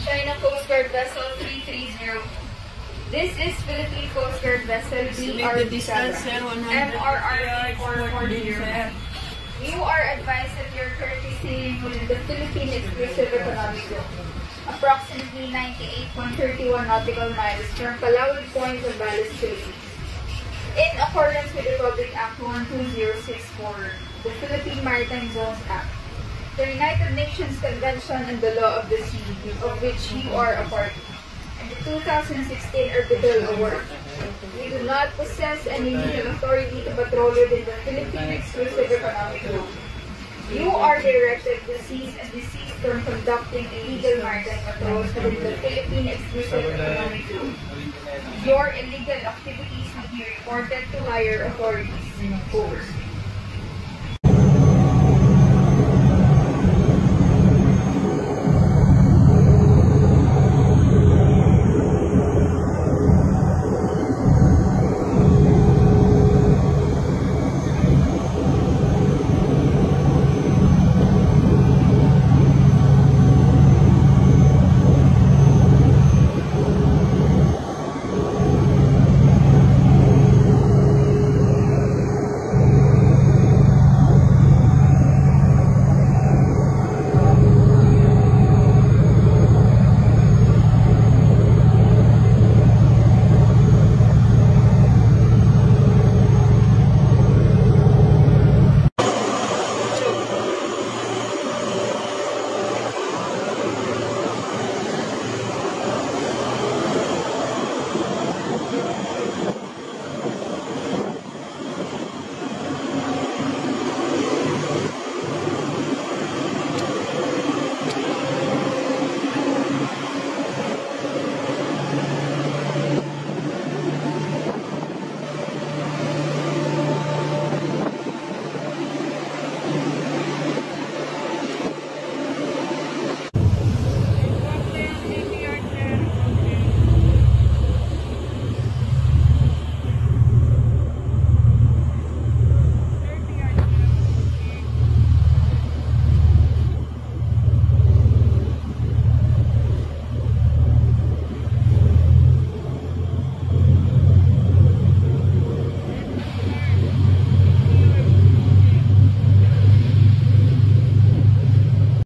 China Coast Guard Vessel 330. This is Philippine Coast Guard Vessel BRB MRR 440. You are advised that you're currently sailing within the Philippine Exclusive Economic Zone, approximately 98.31 nautical miles from Palawan Point, Zambales, Philippines. In accordance with the Republic Act 12064, the Philippine Maritime Zones Act, the United Nations Convention on the Law of the Sea, of which you are a party, and the 2016 Arbitral Award. We do not possess any legal authority to patrol within the Philippine Exclusive Economic Zone. You are directed to cease and desist from conducting illegal maritime patrols within the Philippine Exclusive Economic Zone. Your illegal activities will be reported to higher authorities. Over.